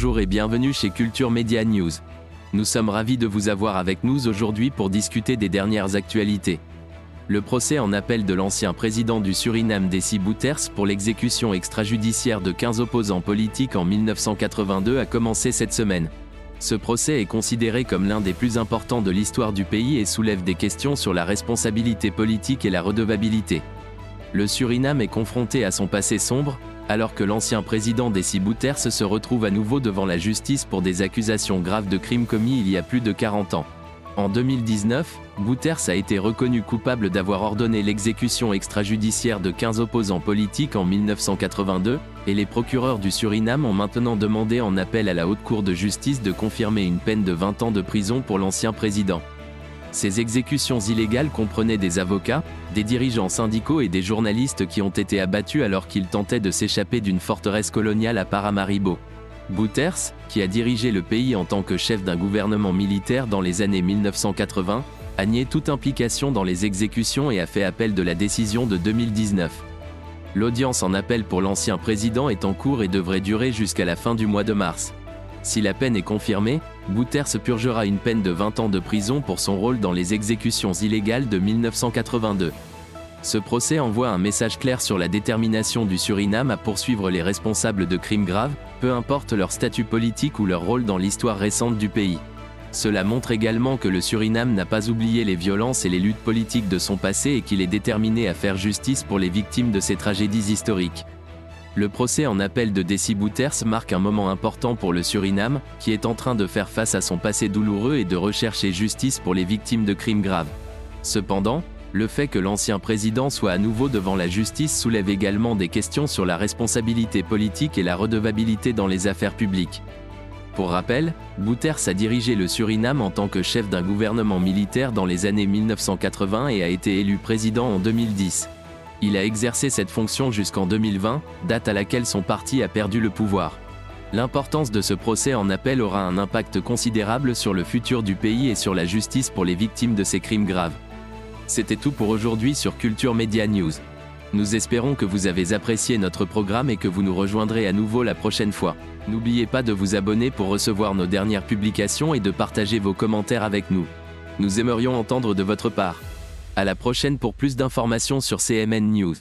Bonjour et bienvenue chez Culture Media News. Nous sommes ravis de vous avoir avec nous aujourd'hui pour discuter des dernières actualités. Le procès en appel de l'ancien président du Suriname Desi Bouterse pour l'exécution extrajudiciaire de 15 opposants politiques en 1982 a commencé cette semaine. Ce procès est considéré comme l'un des plus importants de l'histoire du pays et soulève des questions sur la responsabilité politique et la redevabilité. Le Suriname est confronté à son passé sombre, alors que l'ancien président Desi Bouterse se retrouve à nouveau devant la justice pour des accusations graves de crimes commis il y a plus de 40 ans. En 2019, Bouterse a été reconnu coupable d'avoir ordonné l'exécution extrajudiciaire de 15 opposants politiques en 1982, et les procureurs du Suriname ont maintenant demandé en appel à la Haute Cour de justice de confirmer une peine de 20 ans de prison pour l'ancien président. Ces exécutions illégales comprenaient des avocats, des dirigeants syndicaux et des journalistes qui ont été abattus alors qu'ils tentaient de s'échapper d'une forteresse coloniale à Paramaribo. Bouterse, qui a dirigé le pays en tant que chef d'un gouvernement militaire dans les années 1980, a nié toute implication dans les exécutions et a fait appel de la décision de 2019. L'audience en appel pour l'ancien président est en cours et devrait durer jusqu'à la fin du mois de mars. Si la peine est confirmée, Bouterse purgera une peine de 20 ans de prison pour son rôle dans les exécutions illégales de 1982. Ce procès envoie un message clair sur la détermination du Suriname à poursuivre les responsables de crimes graves, peu importe leur statut politique ou leur rôle dans l'histoire récente du pays. Cela montre également que le Suriname n'a pas oublié les violences et les luttes politiques de son passé et qu'il est déterminé à faire justice pour les victimes de ces tragédies historiques. Le procès en appel de Desi Bouterse marque un moment important pour le Suriname, qui est en train de faire face à son passé douloureux et de rechercher justice pour les victimes de crimes graves. Cependant, le fait que l'ancien président soit à nouveau devant la justice soulève également des questions sur la responsabilité politique et la redevabilité dans les affaires publiques. Pour rappel, Bouterse a dirigé le Suriname en tant que chef d'un gouvernement militaire dans les années 1980 et a été élu président en 2010. Il a exercé cette fonction jusqu'en 2020, date à laquelle son parti a perdu le pouvoir. L'importance de ce procès en appel aura un impact considérable sur le futur du pays et sur la justice pour les victimes de ces crimes graves. C'était tout pour aujourd'hui sur Culture Media News. Nous espérons que vous avez apprécié notre programme et que vous nous rejoindrez à nouveau la prochaine fois. N'oubliez pas de vous abonner pour recevoir nos dernières publications et de partager vos commentaires avec nous. Nous aimerions entendre de votre part. À la prochaine pour plus d'informations sur CMN News.